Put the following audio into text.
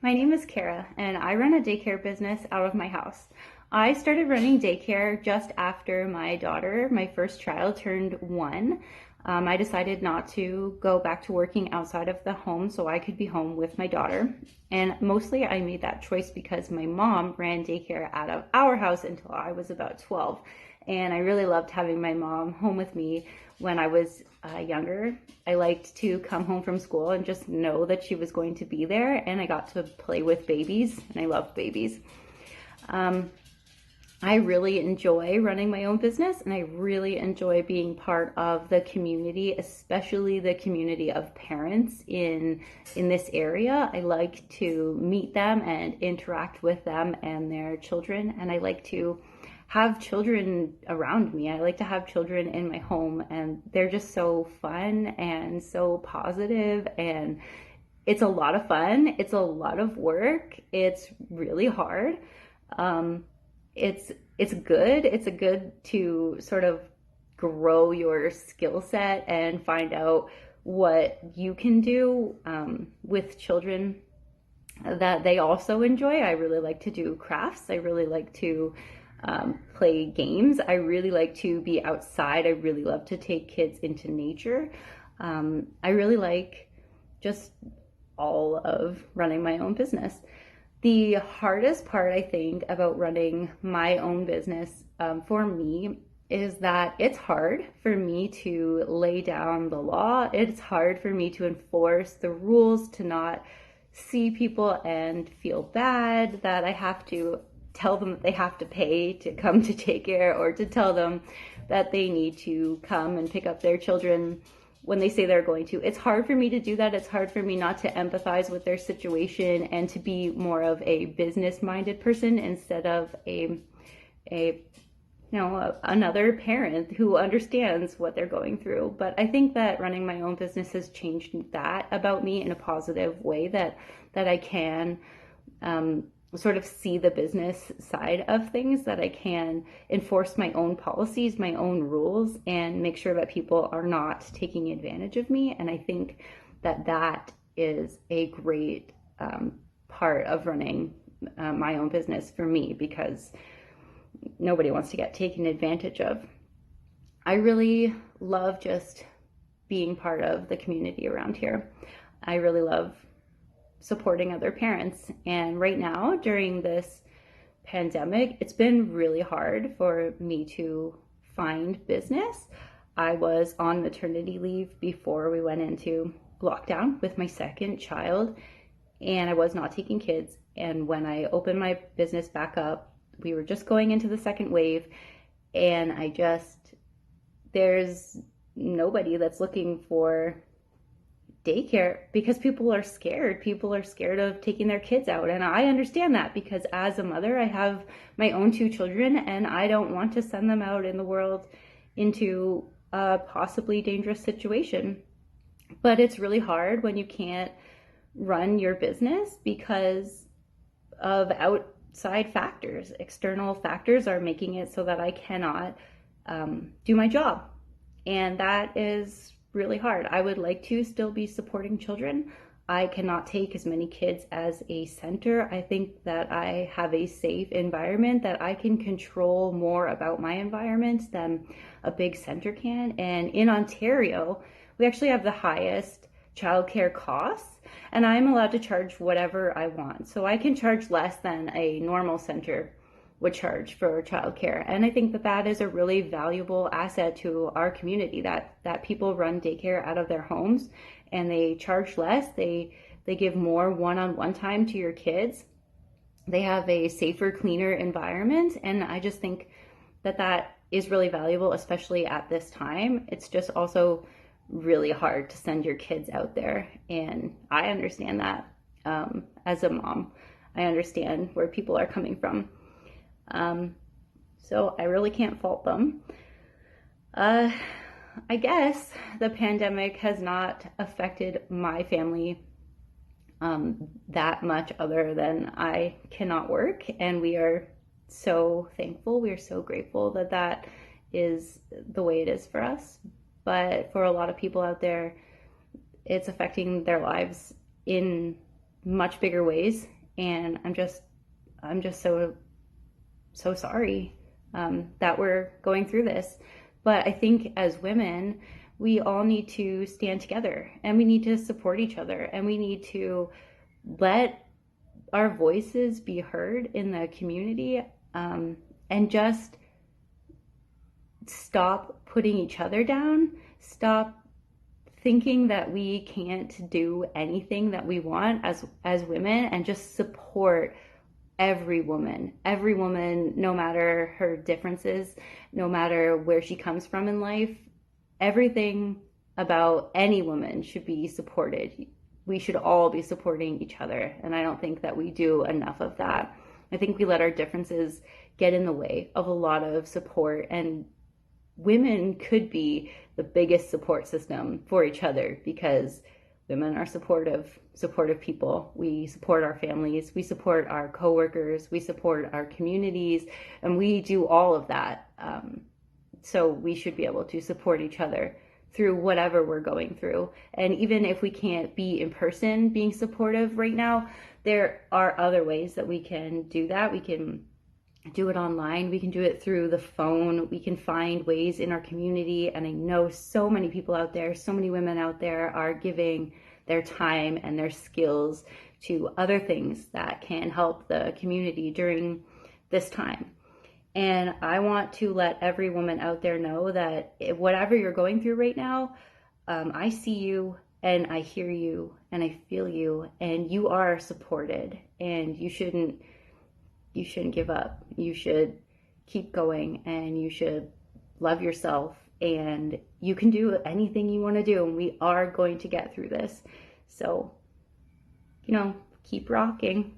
my name is Kara, and I run a daycare business out of my house. I started running daycare just after my daughter, my first child, turned one. I decided not to go back to working outside of the home so I could be home with my daughter. And mostly I made that choice because my mom ran daycare out of our house until I was about 12. And I really loved having my mom home with me when I was younger. I liked to come home from school and just know that she was going to be there, and I got to play with babies, and I love babies. Um, I really enjoy running my own business, and I really enjoy being part of the community, especially the community of parents in this area. I like to meet them and interact with them and their children, and I like to have children around me. I like to have children in my home, and they're just so fun and so positive, and it's a lot of fun. It's a lot of work. It's really hard. Um, it's good. It's a good to sort of grow your skill set and find out what you can do with children that they also enjoy. I really like to do crafts. I really like to play games. I really like to be outside. I really love to take kids into nature. I really like just all of running my own business. The hardest part, I think, about running my own business for me is that it's hard for me to lay down the law. It's hard for me to enforce the rules, to not see people and feel bad that I have to tell them that they have to pay to come to take care, or to tell them that they need to come and pick up their children when they say they're going to. It's hard for me to do that. It's hard for me not to empathize with their situation and to be more of a business-minded person instead of another parent who understands what they're going through. But I think that running my own business has changed that about me in a positive way, that I can sort of see the business side of things, that I can enforce my own policies, my own rules, and make sure that people are not taking advantage of me. And I think that that is a great part of running my own business for me, because nobody wants to get taken advantage of. I really love just being part of the community around here. I really love supporting other parents. And right now, during this pandemic, it's been really hard for me to find business. I was on maternity leave before we went into lockdown with my second child, and I was not taking kids. And when I opened my business back up, we were just going into the second wave, and there's nobody that's looking for daycare because people are scared. People are scared of taking their kids out. And I understand that, because as a mother, I have my own two children, and I don't want to send them out in the world into a possibly dangerous situation. But it's really hard when you can't run your business because of outside factors. External factors are making it so that I cannot do my job. And that is really hard. I would like to still be supporting children. I cannot take as many kids as a center. I think that I have a safe environment, that I can control more about my environment than a big center can. And in Ontario, we actually have the highest childcare costs, and I'm allowed to charge whatever I want. So I can charge less than a normal center would charge for childcare. And I think that that is a really valuable asset to our community, that people run daycare out of their homes and they charge less. They give more one-on-one time to your kids. They have a safer, cleaner environment. And I just think that that is really valuable, especially at this time. It's just also really hard to send your kids out there. And I understand that as a mom. I understand where people are coming from. So I really can't fault them. I guess the pandemic has not affected my family that much, other than I cannot work, and we are so thankful. We are so grateful that that is the way it is for us. But for a lot of people out there, it's affecting their lives in much bigger ways. And I'm just so sorry that we're going through this. But I think as women, we all need to stand together, and we need to support each other, and we need to let our voices be heard in the community, and just stop putting each other down, stop thinking that we can't do anything that we want as women, and just support every woman, no matter her differences, no matter where she comes from in life. Everything about any woman should be supported. We should all be supporting each other, and I don't think that we do enough of that. I think we let our differences get in the way of a lot of support, and women could be the biggest support system for each other, because women are supportive people. We support our families, we support our coworkers, we support our communities, and we do all of that. So we should be able to support each other through whatever we're going through. And even if we can't be in person being supportive right now, there are other ways that we can do that. We can do it online, we can do it through the phone, we can find ways in our community. And I know so many people out there, so many women out there are giving their time and their skills to other things that can help the community during this time. And I want to let every woman out there know that whatever you're going through right now, I see you and I hear you and I feel you, and you are supported, and you shouldn't give up. You should keep going, and you should love yourself, and you can do anything you want to do, and we are going to get through this. So, keep rocking.